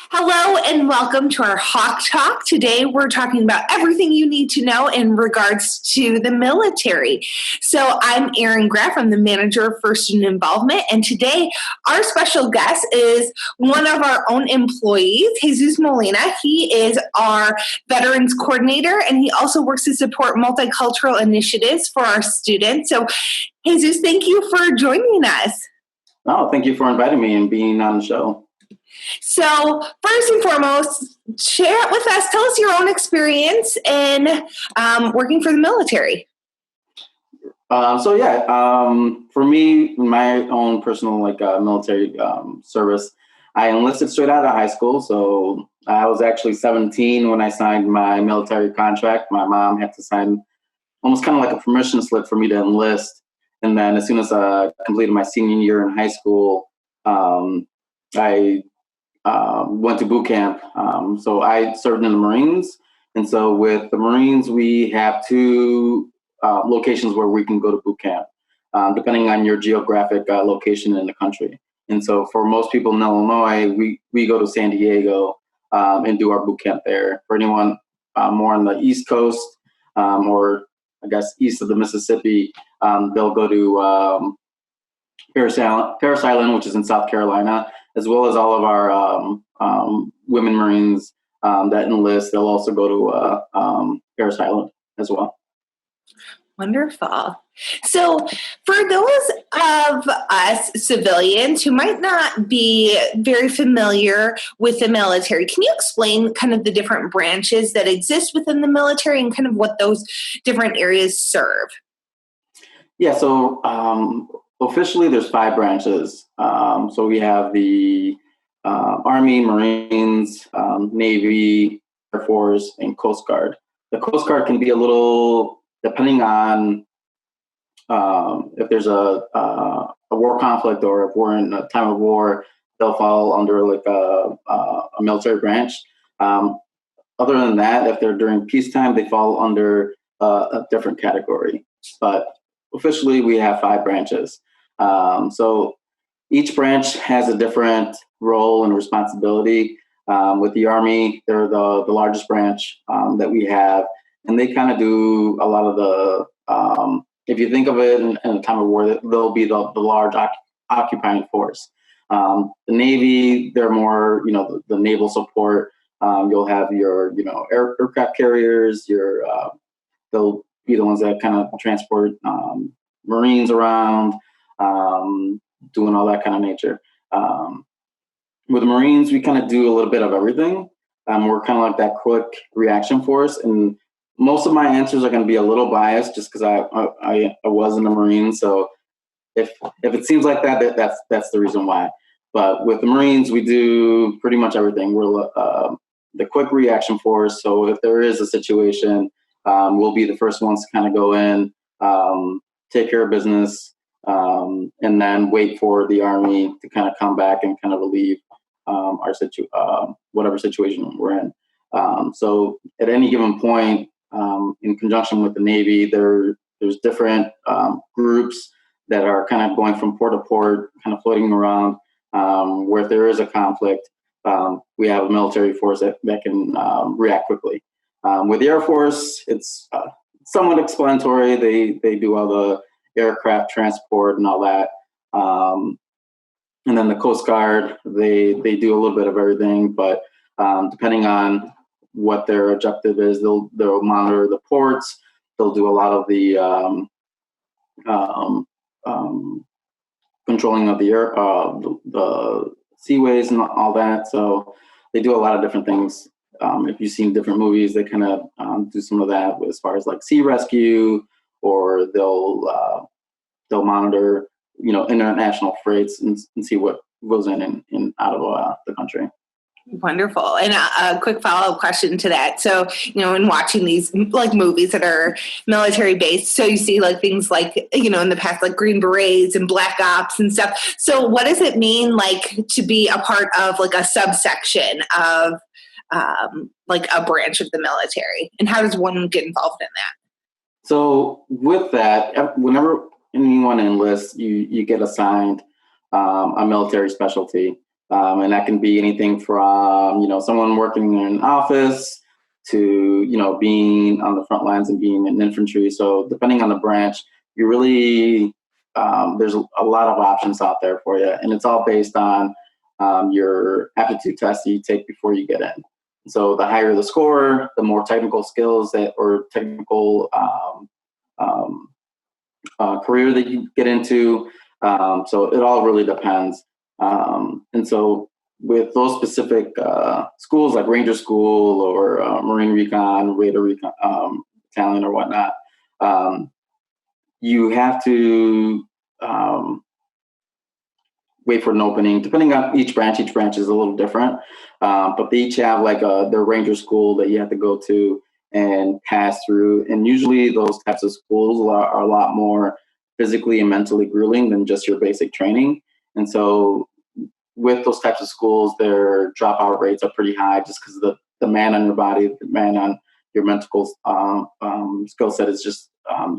Hello and welcome to our Hawk Talk. Today we're talking about everything you need to know in regards to the military. So I'm Erin Graff, I'm the manager of First Student Involvement, and today our special guest is one of our own employees, Jesus Molina. He is our Veterans Coordinator, and he also works to support multicultural initiatives for our students. So Jesus, thank you for joining us. Oh, thank you for inviting me and being on the show. So first and foremost, share it with us. Tell us your own experience in working for the military. For me, my own personal military service, I enlisted straight out of high school. So I was actually 17 when I signed my military contract. My mom had to sign almost kind of like a permission slip for me to enlist. And then as soon as I completed my senior year in high school, I went to boot camp. So I served in the Marines. And so with the Marines, we have two locations where we can go to boot camp, depending on your geographic location in the country. And so for most people in Illinois, we go to San Diego and do our boot camp there. For anyone more on the East Coast or I guess east of the Mississippi, they'll go to Parris Island, which is in South Carolina, as well as all of our women Marines that enlist. They'll also go to Parris Island as well. Wonderful. So for those of us civilians who might not be very familiar with the military, can you explain kind of the different branches that exist within the military and kind of what those different areas serve? Yeah, so officially there's 5 branches. So we have the Army, Marines, Navy, Air Force, and Coast Guard. The Coast Guard can be a little, depending on if there's a war conflict or if we're in a time of war, they'll fall under like a military branch. Other than that, if they're during peacetime, they fall under a different category. But officially, we have 5 branches. So each branch has a different role and responsibility. With the Army, they're the largest branch that we have, and they kind of do a lot of the, if you think of it in a time of war, they'll be the large occupying force. The Navy, they're more, the naval support. You'll have your, aircraft carriers, they'll be the ones that kind of transport Marines around, doing all that kind of nature. With the Marines, we kind of do a little bit of everything. We're kind of like that quick reaction force, and most of my answers are going to be a little biased just because I was in the Marines. So if it seems like that's the reason why. But with the Marines, we do pretty much everything. We're the quick reaction force. So if there is a situation, we'll be the first ones to kind of go in, take care of business, and then wait for the Army to kind of come back and kind of relieve whatever situation we're in. So at any given point, in conjunction with the Navy, there's different groups that are kind of going from port to port, kind of floating around, where if there is a conflict, we have a military force that can react quickly. With the Air Force, it's somewhat explanatory. They do all the aircraft transport and all that. And then the Coast Guard, they do a little bit of everything, but depending on what their objective is, they'll monitor the ports. They'll do a lot of the controlling of the air, the seaways and all that. So they do a lot of different things. If you've seen different movies, they kind of do some of that as far as like sea rescue, or they'll monitor, international freights and see what goes in and out of the country. Wonderful. And a quick follow-up question to that. So, in watching these like movies that are military based, so you see like things like, in the past, like Green Berets and Black Ops and stuff. So what does it mean like to be a part of like a subsection of like a branch of the military? And how does one get involved in that? So with that, whenever anyone enlists, you get assigned a military specialty. And that can be anything from, someone working in an office to, being on the front lines and being in infantry. So depending on the branch, you really, there's a lot of options out there for you. And it's all based on your aptitude test that you take before you get in. So the higher the score, the more technical skills or technical career that you get into. So it all really depends. And so with those specific schools like Ranger School or Marine Recon, Radar Recon Battalion or whatnot, you have to wait for an opening. Depending on each branch is a little different, but they each have like their Ranger School that you have to go to and pass through. And usually those types of schools are a lot more physically and mentally grueling than just your basic training. And so with those types of schools, their dropout rates are pretty high just because the demand on your body, the demand on your mental skill set is just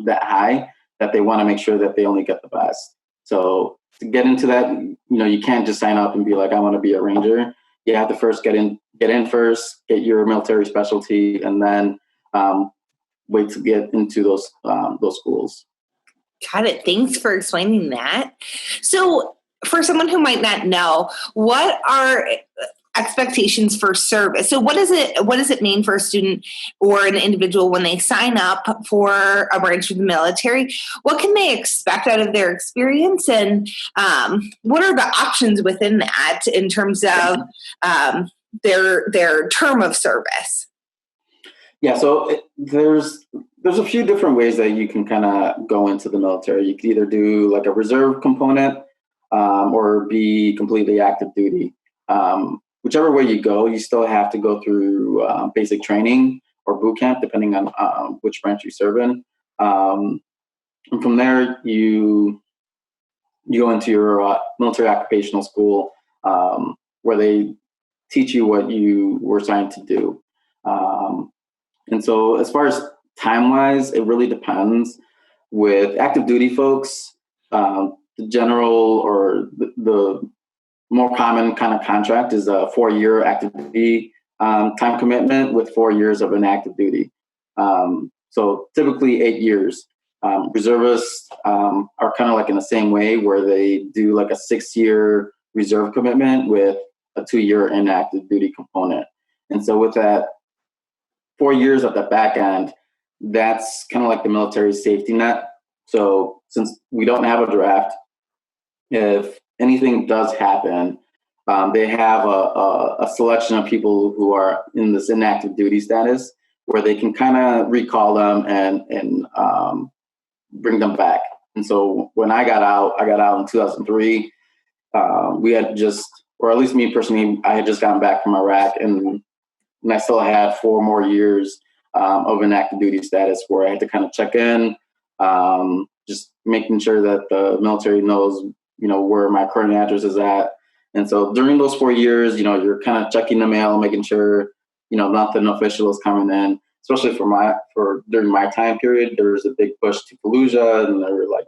that high that they want to make sure that they only get the best. So to get into that, you can't just sign up and be like, I want to be a Ranger. You have to first get in first, get your military specialty, and then wait to get into those schools. Got it. Thanks for explaining that. So for someone who might not know, what are expectations for service? So what does it mean for a student or an individual when they sign up for a branch of the military? What can they expect out of their experience, and what are the options within that in terms of their term of service? Yeah, so there's a few different ways that you can kind of go into the military. You could either do like a reserve component or be completely active duty. Whichever way you go, you still have to go through basic training or boot camp, depending on which branch you serve in. And from there, you go into your military occupational school, where they teach you what you were assigned to do. And so as far as time-wise, it really depends. With active duty folks, the general or the more common kind of contract is a 4-year active duty time commitment with 4 years of inactive duty. So typically 8 years. Reservists are kind of like in the same way, where they do like a 6-year reserve commitment with a 2-year inactive duty component. And so with that 4 years at the back end, that's kind of like the military safety net. So since we don't have a draft, if anything does happen, they have a selection of people who are in this inactive duty status where they can kind of recall them and bring them back. And so when I got out in 2003. We had just, or at least me personally, I had just gotten back from Iraq, and I still had 4 more years of an active duty status where I had to kind of check in, just making sure that the military knows, where my current address is at. And so during those 4 years, you're kind of checking the mail, making sure, nothing official is coming in. Especially during my time period, there was a big push to Fallujah, and they were like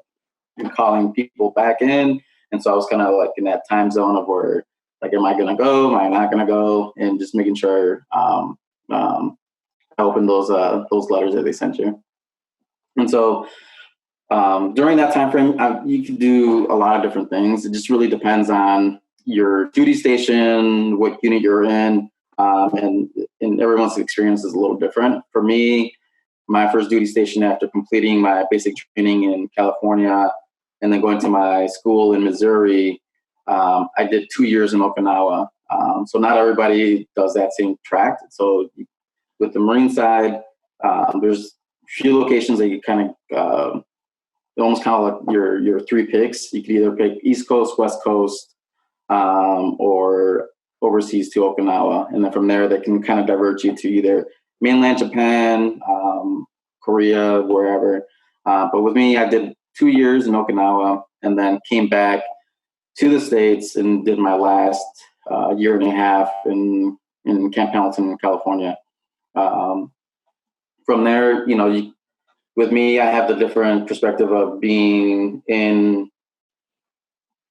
calling people back in. And so I was kind of like in that time zone of where, like, am I going to go? Am I not going to go? And just making sure I opened those letters that they sent you. And so during that time frame, you can do a lot of different things. It just really depends on your duty station, what unit you're in, and everyone's experience is a little different. For me, my first duty station after completing my basic training in California and then going to my school in Missouri, I did 2 years in Okinawa. So not everybody does that same track. So with the Marine side, there's a few locations that you kind of almost kind of like your 3 picks. You could either pick East Coast, West Coast, or overseas to Okinawa. And then from there, they can kind of divert you to either mainland Japan, Korea, wherever. But with me, I did 2 years in Okinawa and then came back to the States and did my last year and a half in Camp Pendleton, California. From there, with me, I have the different perspective of being in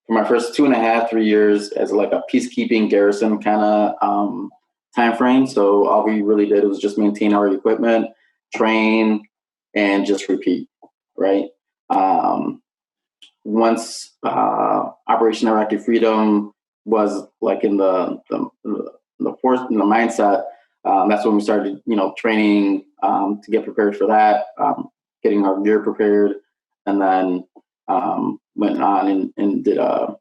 for my first 2.5, 3 years as like a peacekeeping garrison kind of time frame. So all we really did was just maintain our equipment, train, and just repeat, right? Once Operation Iraqi Freedom was like in the force, in the mindset, that's when we started, training to get prepared for that, getting our gear prepared, and then went on and did a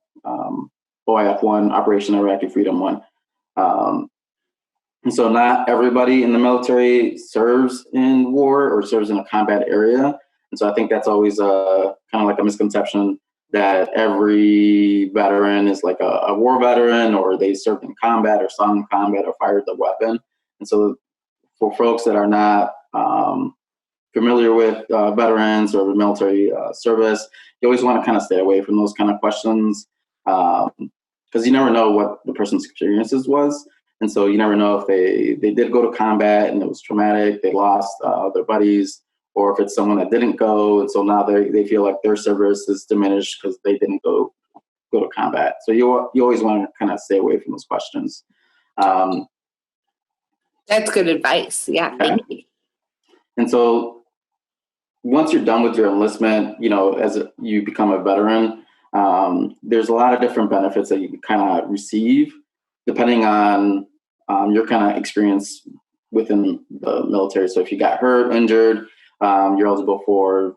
OIF 1, Operation Iraqi Freedom 1. And so not everybody in the military serves in war or serves in a combat area. And so I think that's always kind of like a misconception that every veteran is like a war veteran, or they served in combat or saw in combat or fired the weapon. And so for folks that are not familiar with veterans or military service, you always want to kind of stay away from those kind of questions, because you never know what the person's experiences was. And so you never know if they did go to combat and it was traumatic, they lost their buddies, or if it's someone that didn't go, and so now they feel like their service is diminished because they didn't go to combat. So you always want to kind of stay away from those questions. That's good advice. Yeah, thank you. And so once you're done with your enlistment, as you become a veteran, there's a lot of different benefits that you kind of receive depending on your kind of experience within the military. So if you got hurt, injured, you're eligible for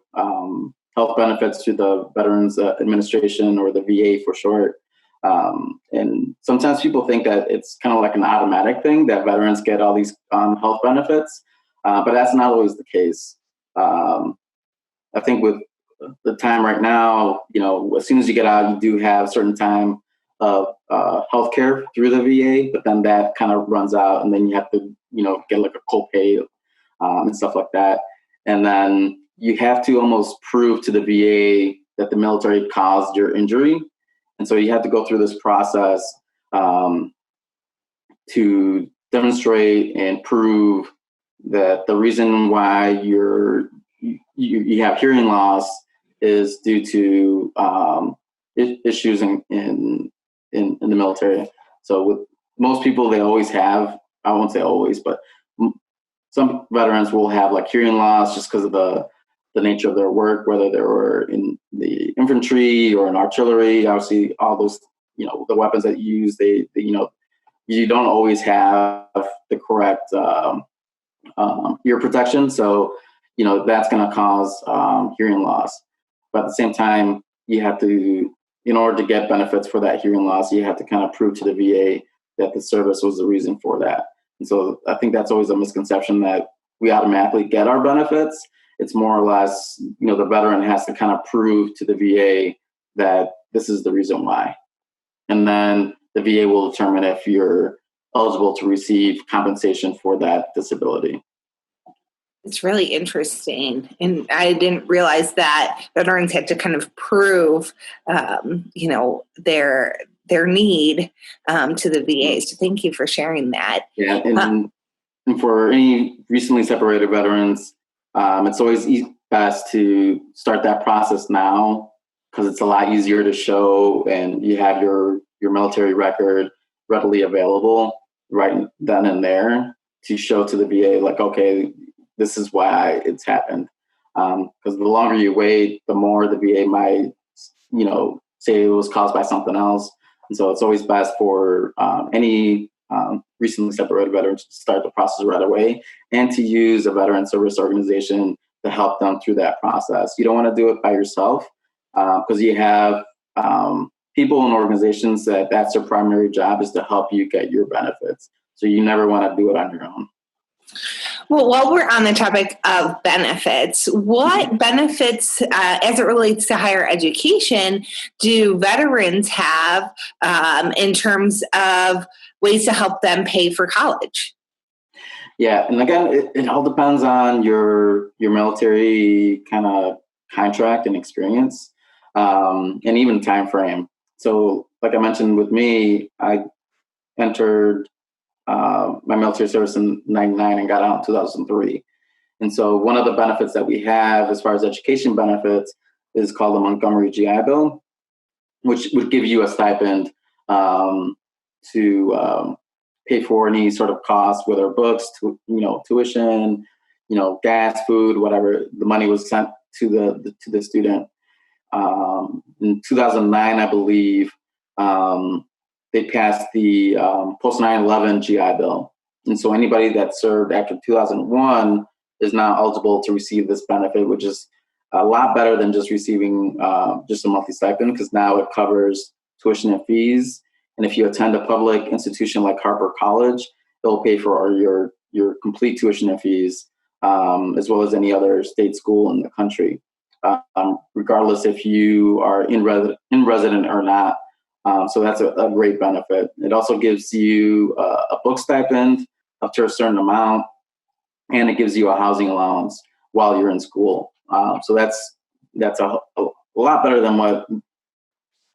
health benefits through the Veterans Administration, or the VA for short. And sometimes people think that it's kind of like an automatic thing that veterans get all these health benefits, but that's not always the case. I think with the time right now, as soon as you get out, you do have a certain time of healthcare through the VA, but then that kind of runs out, and then you have to, get like a copay and stuff like that. And then you have to almost prove to the VA that the military caused your injury. And so you have to go through this process to demonstrate and prove that the reason why you have hearing loss is due to issues in the military. So with most people, they always have, I won't say always, but some veterans will have like hearing loss just because of the nature of their work, whether they were in the infantry or in artillery. Obviously, all those, the weapons that you use, you don't always have the correct ear protection. So, that's going to cause hearing loss. But at the same time, you have to, in order to get benefits for that hearing loss, you have to kind of prove to the VA that the service was the reason for that. And so I think that's always a misconception that we automatically get our benefits. It's more or less, the veteran has to kind of prove to the VA that this is the reason why. And then the VA will determine if you're eligible to receive compensation for that disability. It's really interesting. And I didn't realize that veterans had to kind of prove, their need to the VA. So thank you for sharing that. Yeah, and for any recently separated veterans, it's always best to start that process now, because it's a lot easier to show, and you have your military record readily available right then and there to show to the VA, like, okay, this is why it's happened. Because the longer you wait, the more the VA might, say it was caused by something else. And so it's always best for any recently separated veterans to start the process right away, and to use a veteran service organization to help them through that process. You don't want to do it by yourself, because you have people and organizations that's their primary job, is to help you get your benefits. So you never want to do it on your own. Well, while we're on the topic of benefits, what benefits, as it relates to higher education, do veterans have in terms of ways to help them pay for college? Yeah, and again, it all depends on your military kind of contract and experience, and even time frame. So, like I mentioned, with me, I entered my military service in '99 and got out in 2003. And so one of the benefits that we have as far as education benefits is called the Montgomery GI Bill. which would give you a stipend to pay for any sort of cost, whether books, tuition, gas, food, whatever. The money was sent to the student. In 2009, I believe, they passed the post 9/11 GI Bill, and so anybody that served after 2001 is now eligible to receive this benefit, which is a lot better than just receiving just a monthly stipend, because now it covers tuition and fees. And if you attend a public institution like Harper College, they'll pay for your complete tuition and fees, as well as any other state school in the country, regardless if you are in resident or not. So that's a great benefit. It also gives you a book stipend up to a certain amount, and it gives you a housing allowance while you're in school. So that's a lot better than what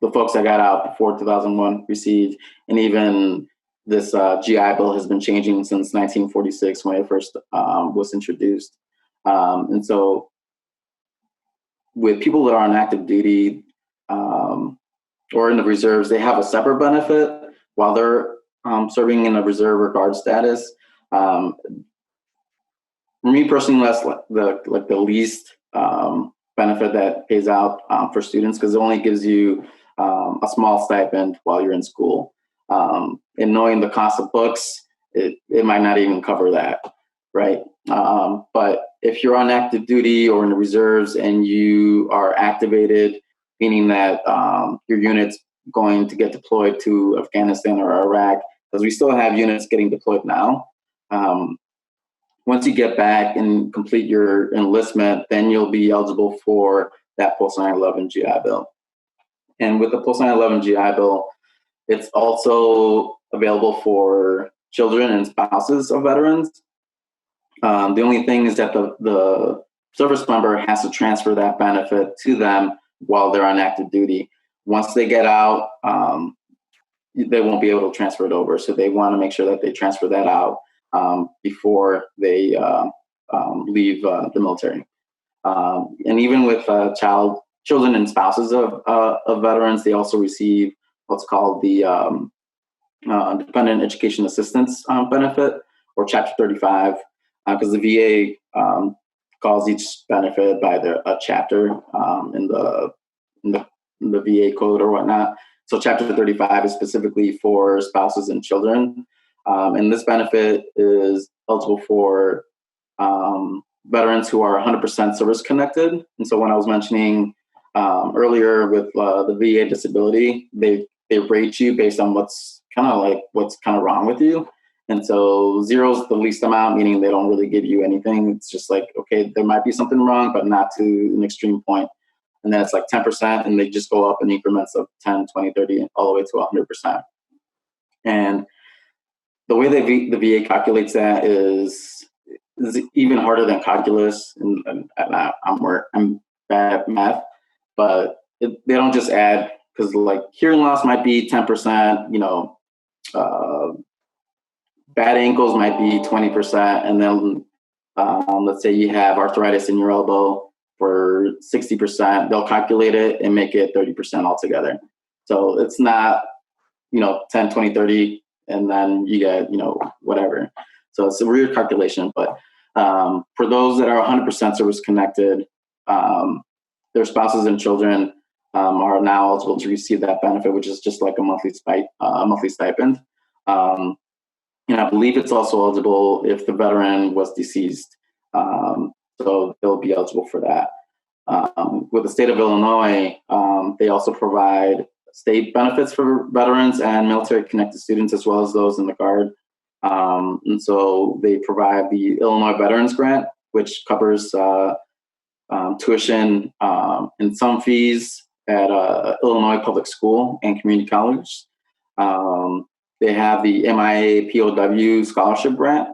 the folks that got out before 2001 received. And even this GI Bill has been changing since 1946 when it first was introduced. And so with people that are on active duty or in the reserves, they have a separate benefit while they're serving in a reserve or guard status. For me personally, that's the least benefit that pays out for students, because it only gives you a small stipend while you're in school. And knowing the cost of books, it might not even cover that, right? But if you're on active duty or in the reserves and you are activated, meaning that your unit's going to get deployed to Afghanistan or Iraq, because we still have units getting deployed now. Once you get back and complete your enlistment, then you'll be eligible for that post 9/11 GI Bill. And with the post 9/11 GI Bill, it's also available for children and spouses of veterans. The only thing is that the service member has to transfer that benefit to them while they're on active duty. Once they get out, they won't be able to transfer it over. So they want to make sure that they transfer that out before they leave the military. And even with children and spouses of veterans, they also receive what's called the Dependent Education Assistance Benefit, or Chapter 35, because the VA calls each benefit by a chapter in the VA code or whatnot. So Chapter 35 is specifically for spouses and children. And this benefit is eligible for veterans who are 100% service connected. And so when I was mentioning earlier with the VA disability, they rate you based on what's kind of wrong with you. And so 0 is the least amount, meaning they don't really give you anything. It's just like, okay, there might be something wrong, but not to an extreme point. And then it's like 10%, and they just go up in increments of 10, 20, 30, all the way to 100%. And the way the VA calculates that is even harder than calculus, and I'm bad at math, but they don't just add, because like hearing loss might be 10%, bad ankles might be 20%, and then let's say you have arthritis in your elbow for 60%, they'll calculate it and make it 30% altogether. So it's not 10, 20, 30, and then you get whatever. So it's a weird calculation, but for those that are 100% service connected, their spouses and children are now eligible to receive that benefit, which is just like a monthly stipend. And I believe it's also eligible if the veteran was deceased. So they'll be eligible for that. With the state of Illinois, they also provide state benefits for veterans and military connected students, as well as those in the Guard. And so they provide the Illinois Veterans Grant, which covers tuition and some fees at Illinois Public School and community college. They have the MIA POW Scholarship Grant,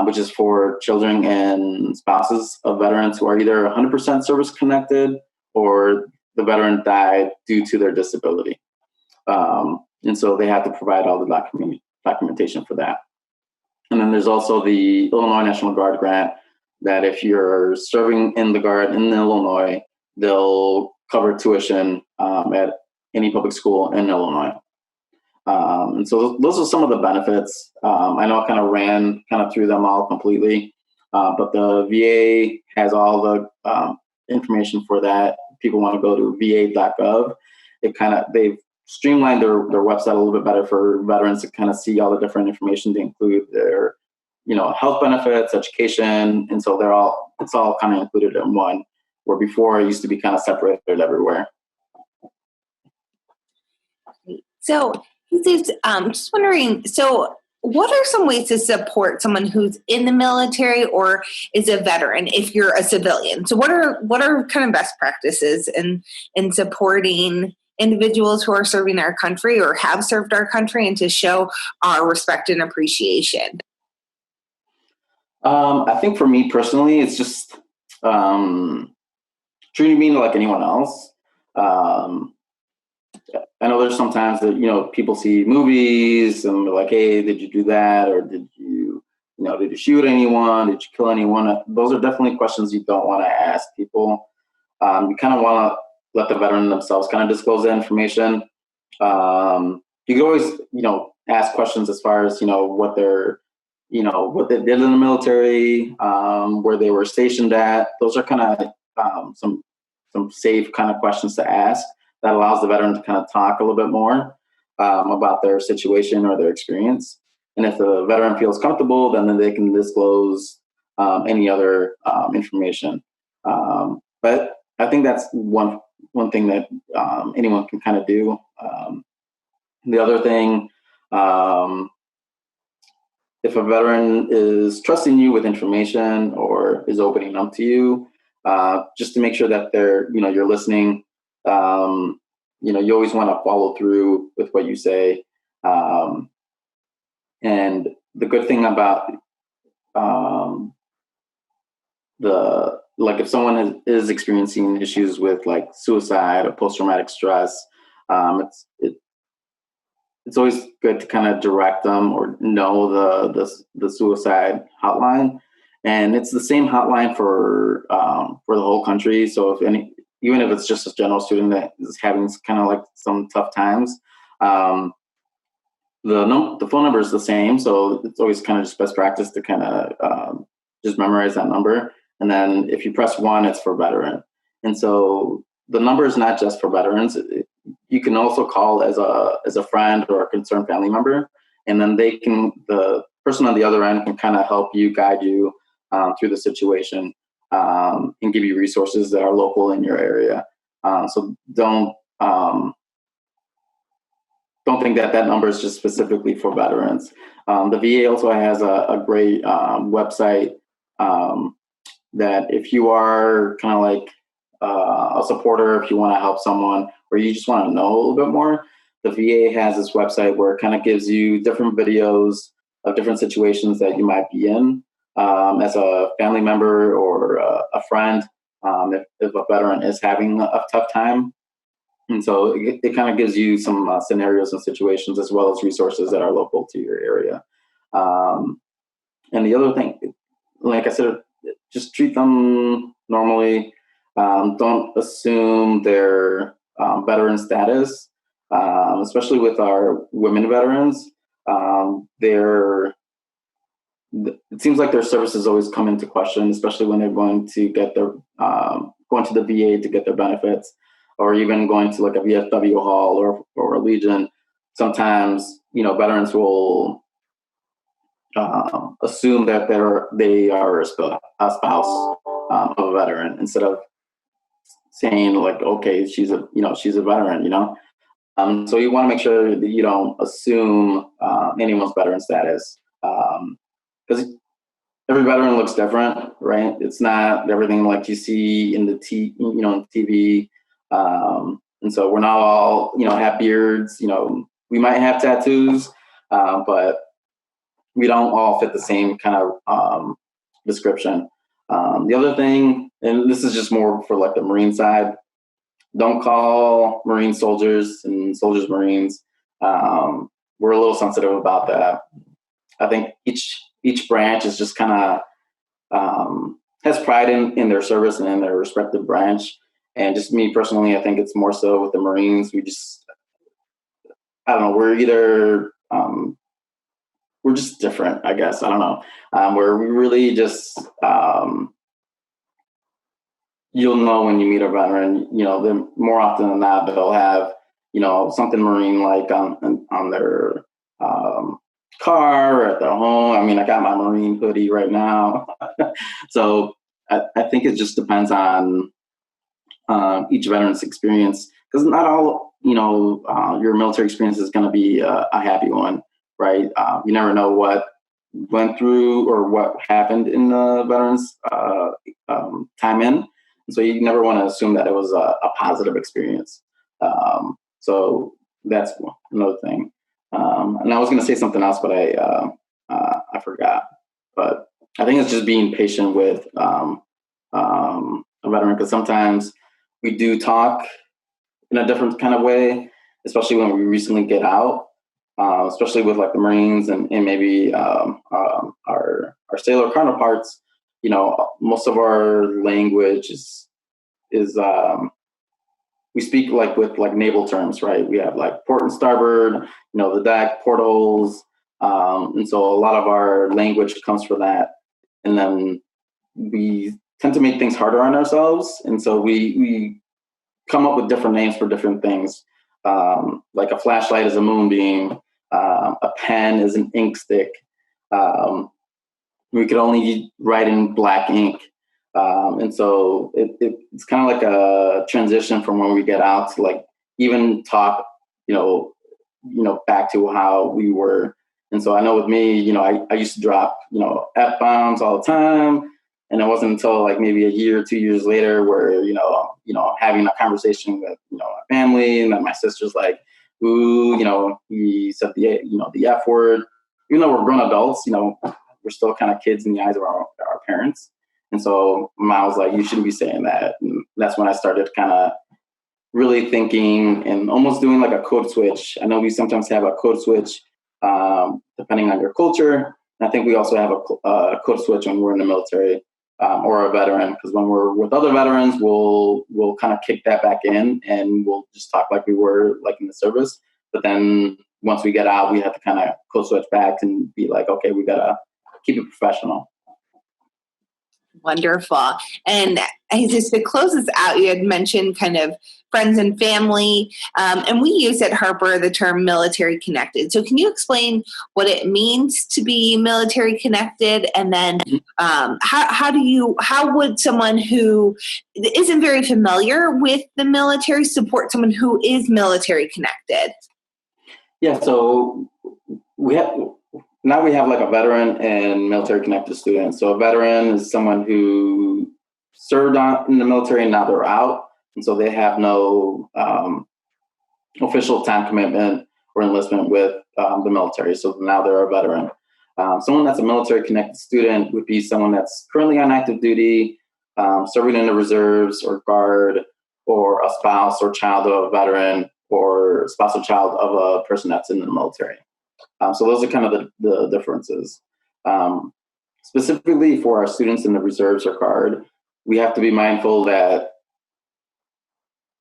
which is for children and spouses of veterans who are either 100% service connected or the veteran died due to their disability. And so they have to provide all the documentation for that. And then there's also the Illinois National Guard Grant, that if you're serving in the Guard in Illinois, they'll cover tuition at any public school in Illinois. And so those are some of the benefits. I know I kind of ran through them all completely, but the VA has all the information for that. People want to go to va.gov. They've streamlined their website a little bit better for veterans to kind of see all the different information to include their, health benefits, education, and so it's all kind of included in one. Where before it used to be kind of separated everywhere. So, just wondering, so what are some ways to support someone who's in the military or is a veteran if you're a civilian? So what are kind of best practices in supporting individuals who are serving our country or have served our country and to show our respect and appreciation? I think for me personally, it's just treating me like anyone else. I know there's sometimes that, people see movies and they're like, hey, did you do that? Or did you shoot anyone? Did you kill anyone? Those are definitely questions you don't want to ask people. You kind of want to let the veteran themselves kind of disclose that information. You can always, ask questions as far as, what they did in the military, where they were stationed at. Those are kind of some safe kind of questions to ask. That allows the veteran to kind of talk a little bit more about their situation or their experience. And if the veteran feels comfortable, then they can disclose any other information. But I think that's one thing that anyone can kind of do. The other thing, if a veteran is trusting you with information or is opening up to you, just to make sure that you're listening. You always want to follow through with what you say. And the good thing about if someone is experiencing issues with like suicide or post-traumatic stress, it's always good to kind of direct them or know the suicide hotline. And it's the same hotline for the whole country. So even if it's just a general student that is having kind of like some tough times, the phone number is the same. So it's always kind of just best practice to kind of just memorize that number. And then if you press 1, it's for veteran. And so the number is not just for veterans. You can also call as a friend or a concerned family member, and then the person on the other end can kind of help you, guide you through the situation, and give you resources that are local in your area. So don't think that number is just specifically for veterans. The VA also has a great website that if you are kind of like a supporter, if you want to help someone, or you just want to know a little bit more, the VA has this website where it kind of gives you different videos of different situations that you might be in as a family member or a friend, if a veteran is having a tough time. And so it kind of gives you some scenarios and situations as well as resources that are local to your area. And the other thing, like I said, just treat them normally. Don't assume their veteran status, especially with our women veterans. It seems like their services always come into question, especially when they're going to get going to the VA to get their benefits, or even going to like a VFW hall or a Legion. Sometimes, veterans will assume that they are a spouse of a veteran instead of saying like, okay, she's a veteran, So you want to make sure that you don't assume anyone's veteran status, because every veteran looks different, right? It's not everything like you see in the TV. And so we're not all, have beards, we might have tattoos, but we don't all fit the same kind of description. The other thing, and this is just more for like the Marine side, don't call Marine soldiers and soldiers Marines. We're a little sensitive about that. I think each branch is just kind of has pride in their service and in their respective branch. And just me personally, I think it's more so with the Marines. I don't know, we're just different, I guess. I don't know. Where we really just, you'll know when you meet a veteran, more often than not, they'll have, something Marine like on their car or at their home. I mean, I got my Marine hoodie right now. So I think it just depends on each veteran's experience, because not all, your military experience is going to be a happy one, right? You never know what went through or what happened in the veterans time in. And so you never want to assume that it was a positive experience. So that's another thing. And I was going to say something else, but I forgot. But I think it's just being patient with a veteran, because sometimes we do talk in a different kind of way, especially when we recently get out, especially with like the Marines and maybe our sailor counterparts. Most of our language is we speak like with like naval terms, right? We have like port and starboard, the deck, portholes, and so a lot of our language comes from that, and then we tend to make things harder on ourselves, and so we come up with different names for different things. Like a flashlight is a moonbeam, a pen is an ink stick. We could only write in black ink. And so it's kind of like a transition from when we get out to like even talk, back to how we were. And so I know with me, I used to drop, F-bombs all the time. And it wasn't until like maybe a year or 2 years later where, having a conversation with, my family, and then my sister's like, ooh, he said the F word. Even though we're grown adults, we're still kind of kids in the eyes of our parents. And so mom was like, you shouldn't be saying that. And that's when I started kind of really thinking and almost doing like a code switch. I know we sometimes have a code switch depending on your culture. And I think we also have a code switch when we're in the military or a veteran, because when we're with other veterans, we'll kind of kick that back in and we'll just talk like we were like in the service. But then once we get out, we have to kind of code switch back and be like, okay, we got to keep it professional. Wonderful. And just to close us out, you had mentioned kind of friends and family, and we use at Harper the term military connected. So can you explain what it means to be military connected? And then how would someone who isn't very familiar with the military support someone who is military connected? Yeah, so we have like a veteran and military connected student. So a veteran is someone who served in the military and now they're out. And so they have no official time commitment or enlistment with the military. So now they're a veteran. Someone that's a military connected student would be someone that's currently on active duty, serving in the reserves or guard, or a spouse or child of a veteran, or spouse or child of a person that's in the military. So those are kind of the differences. Specifically for our students in the reserves or guard, we have to be mindful that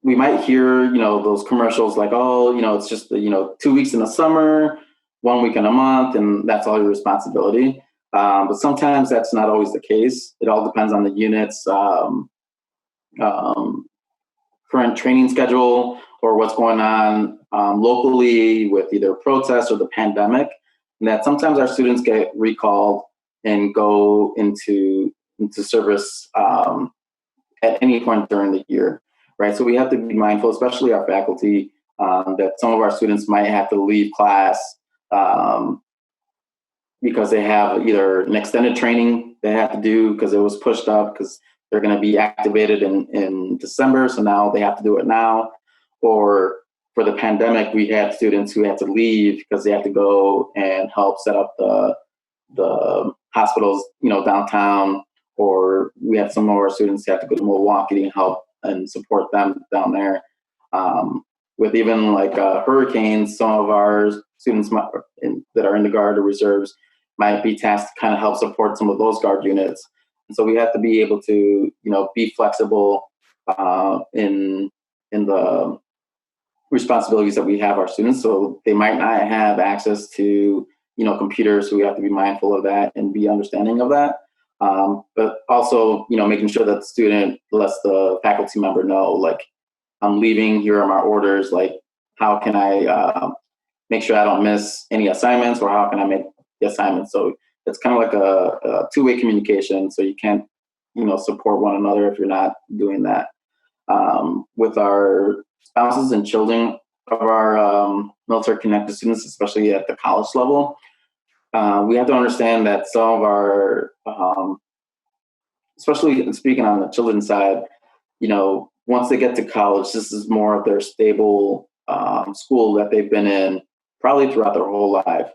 we might hear, those commercials like, oh, it's just, 2 weeks in the summer, 1 week in a month, and that's all your responsibility. But sometimes that's not always the case. It all depends on the unit's current training schedule or what's going on locally with either protests or the pandemic, and that sometimes our students get recalled and go into service at any point during the year, right? So we have to be mindful, especially our faculty, that some of our students might have to leave class because they have either an extended training they have to do because it was pushed up because they're going to be activated in December, so now they have to do it now. Or for the pandemic, we had students who had to leave because they had to go and help set up the hospitals, downtown. Or we had some of our students who had to go to Milwaukee and help and support them down there. With even like hurricanes, some of our students that are in the Guard or reserves might be tasked to kind of help support some of those Guard units. And so we have to be able to, be flexible in the responsibilities that we have our students. So they might not have access to, computers. So we have to be mindful of that and be understanding of that. But also, making sure that the student lets the faculty member know, like, I'm leaving, here are my orders. Like, how can I make sure I don't miss any assignments, or how can I make the assignments? So it's kind of like a two-way communication. So you can't, support one another if you're not doing that. With our spouses and children of our military connected students, especially at the college level, we have to understand that some of our, especially speaking on the children's side, once they get to college, this is more of their stable school that they've been in probably throughout their whole life.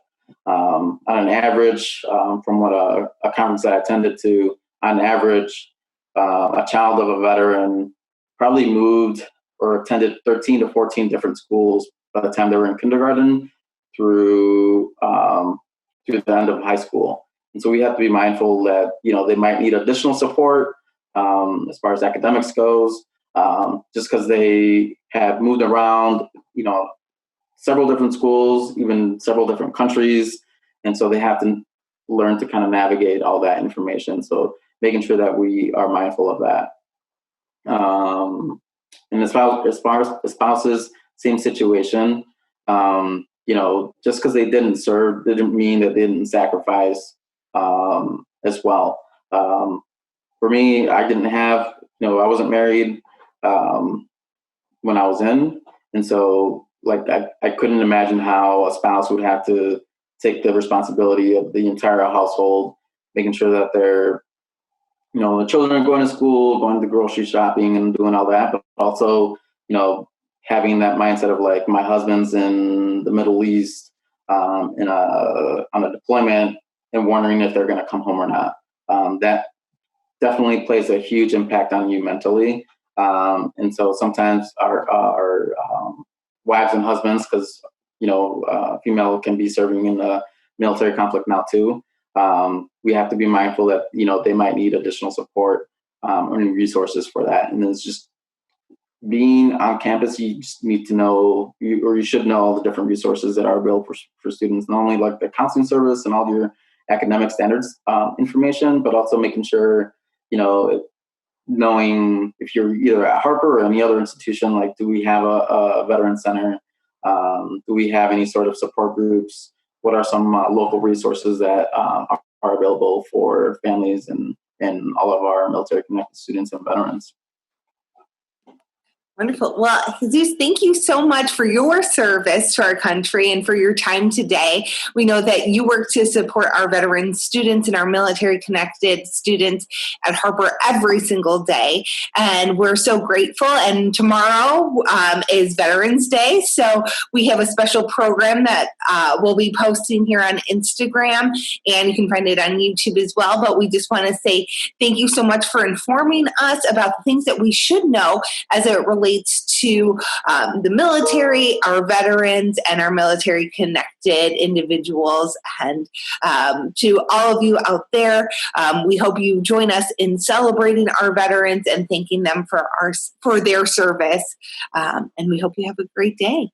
On an average, from what a conference that I attended to, on average, a child of a veteran probably moved or attended 13 to 14 different schools by the time they were in kindergarten through the end of high school. And so we have to be mindful that, they might need additional support as far as academics goes, just because they have moved around, several different schools, even several different countries. And so they have to learn to kind of navigate all that information. So making sure that we are mindful of that. And as far as spouses, same situation. Just because they didn't serve didn't mean that they didn't sacrifice as well. For me, I didn't have, I wasn't married when I was in. And so, like, I couldn't imagine how a spouse would have to take the responsibility of the entire household, making sure that they're, the children are going to school, going to grocery shopping and doing all that, but also, having that mindset of, like, my husband's in the Middle East on a deployment and wondering if they're going to come home or not. That definitely plays a huge impact on you mentally. And so sometimes our wives and husbands, because, female can be serving in the military conflict now too. We have to be mindful that, they might need additional support and resources for that. And it's just being on campus, you just need to know, you should know all the different resources that are available for students, not only like the counseling service and all your academic standards information, but also making sure, knowing if you're either at Harper or any other institution, like, do we have a veteran center? Do we have any sort of support groups? What are some local resources that are available for families and all of our military connected students and veterans? Wonderful. Well, Jesus, thank you so much for your service to our country and for your time today. We know that you work to support our veteran students and our military connected students at Harper every single day. And we're so grateful. And tomorrow is Veterans Day. So we have a special program that we'll be posting here on Instagram, and you can find it on YouTube as well. But we just want to say thank you so much for informing us about the things that we should know as it relates to the military, our veterans, and our military connected individuals. And to all of you out there, we hope you join us in celebrating our veterans and thanking them for their service. And we hope you have a great day.